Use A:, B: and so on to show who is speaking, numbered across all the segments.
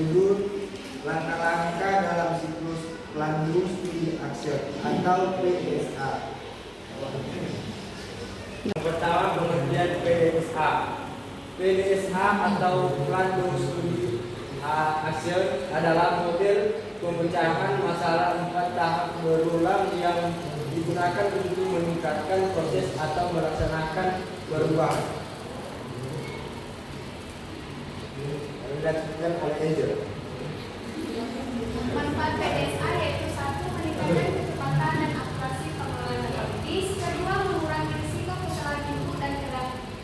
A: berjudul Langkah-langkah dalam siklus Planning Studi Action atau PDSA. Yang pertama, pengertian PDSA. PDSA atau Planning Studi Action adalah model pemecahan masalah 4 tahap berulang yang digunakan untuk meningkatkan proses atau melaksanakan perubahan. Dilakukan oleh Angel.
B: Manfaat PDSA yaitu 1. Meningkatkan kecepatan dan akurasi pengelolaan data medis. 2. Mengurangi risiko kesalahan input dan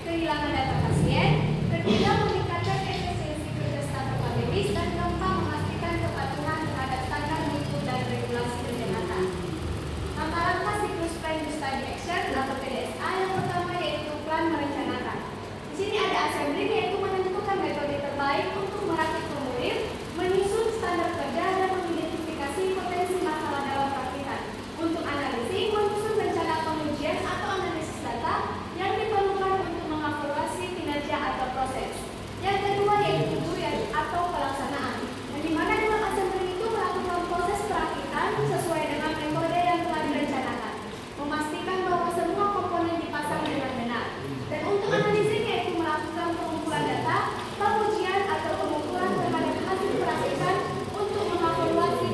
B: kehilangan data pasien. 3. Meningkatkan efisiensi kerja staf medis. Dan 4. Memastikan kepatuhan terhadap standar mutu dan regulasi kesehatan. Langkah-langkah siklus Plan Study Action atau PDSA. Yang pertama yaitu plan merencanakan. Di sini ada assembly yaitu menentukan metode terbaik untuk merakit formulir, menyusun standar kerja dan mengidentifikasi potensi masalah dalam praktikan. Untuk analisis, menyusun rencana pengujian atau analisis data yang diperlukan untuk mengevaluasi kinerja atau proses. Yang kedua yaitu atau pelaksanaan, yang dimana dalam assembly itu melakukan proses perakitan sesuai dengan metode yang telah direncanakan, memastikan bahwa semua komponen dipasang dengan benar. Dan untuk analisis yaitu melakukan pengumpulan data, pengujian atau pengukuran terhadap hasil perakitan untuk mengevaluasi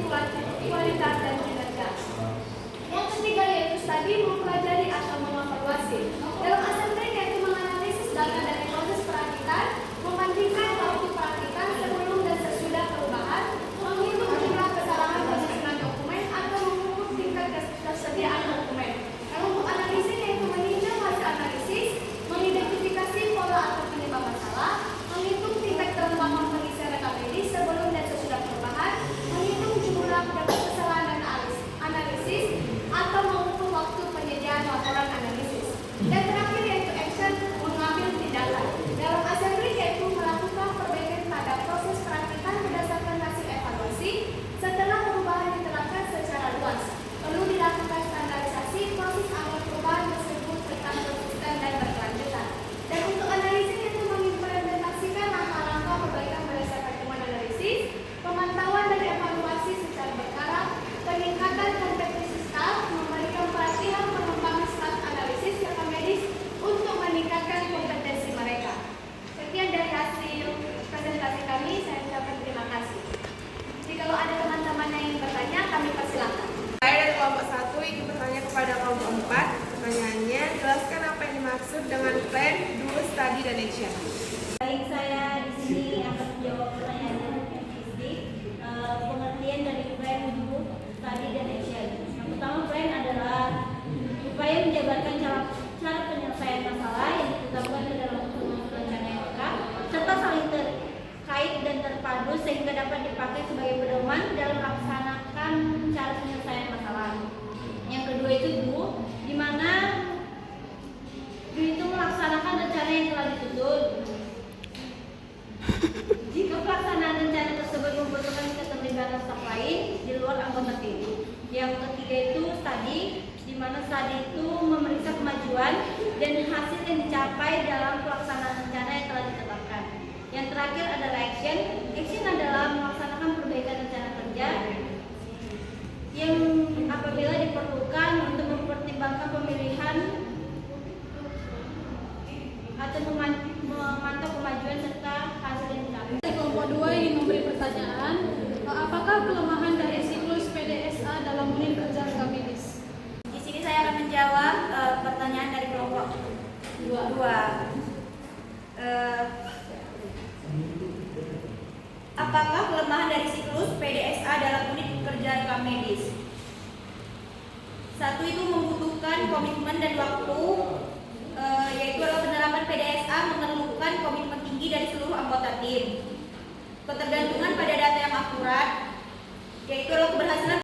B: kualitas dan kinerja. Yang ketiga yaitu studi mempelajari atau mengevaluasi. Dalam assembly yaitu menganalisis data dari proses perakitan, membandingkan waktu perakitan sebelum dan sesudah perubahan, menghitung jumlah kesalahan penyusunan dokumen atau mengukur tingkat ketersediaan dokumen. Dan untuk analisis yaitu meninjau hasil analisis, mengidentifikasi pola atau penyebab masalah, menghitung tingkat kelembapan pengisian data medis sebelum dan sesudah perubahan, menghitung jumlah kesalahan dan analisis, atau mengukur waktu penyediaan laporan analisis. Dan terakhir yaitu action, mengambil tindakan. Dalam assembly yaitu melakukan perbaikan pada proses perakitan berdasarkan hasil evaluasi setelah perubahan diterapkan secara luas. Perlu dilakukan standarisasi proses agar perubahan tersebut tetap konsisten dan berkelanjutan. Dan untuk analisis itu mengimplementasikan langkah-langkah perbaikan berdasarkan temuan analisis, pemantauan dan evaluasi secara berkala, peningkatan kompetensi staf, memberikan pelatihan pengembangan staf analisis serta medis untuk meningkatkan kompetensi mereka. Sekian dari hasil presentasi kami, saya ucapkan terima kasih. Jadi kalau ada teman-teman yang ingin bertanya, kami persilakan.
C: Saya dari kelompok 1 ingin bertanya kepada kelompok 4. Pertanyaannya, jelaskan apa yang dimaksud dengan plan, do, study, dan action.
D: Baik, saya di sini akan menjawab pertanyaan statistik. Pengertian dari plan, do, study, dan action. Yang pertama, plan adalah upaya menjabarkan cara penyelesaian masalah yang ditetapkan dalam susunan rencana yang lengkap, serta saling terkait dan terpadu sehingga dapat dipakai sebagai pedoman dalam melaksanakan cara penyelesaian masalah. Yang kedua itu do, di mana do itu melaksanakan rencana yang telah disusun. Jika pelaksanaan rencana tersebut membutuhkan keterlibatan staf lain di luar anggota tim. Yang ketiga itu study, di mana study itu memeriksa kemajuan dan hasil yang dicapai dalam pelaksanaan rencana yang telah ditetapkan. Yang terakhir adalah action. Action adalah melaksanakan perbaikan rencana kerja yang apabila diperlukan untuk mempertimbangkan pemilihan atau memantau kemajuan serta hasil yang dicapai.
E: Kelompok 2 ingin memberi pertanyaan, apakah kelemahan dari siklus PDSA dalam unit kerja rekam medis?
B: Di sini saya akan menjawab pertanyaan dari kelompok 2. Apakah kelemahan dari siklus PDSA dalam unit kerja rekam medis? 1. Itu membutuhkan komitmen dan waktu, yaitu adalah penerapan PDSA memerlukan komitmen tinggi dari seluruh anggota tim. Ketergantungan pada data yang akurat, yaitu adalah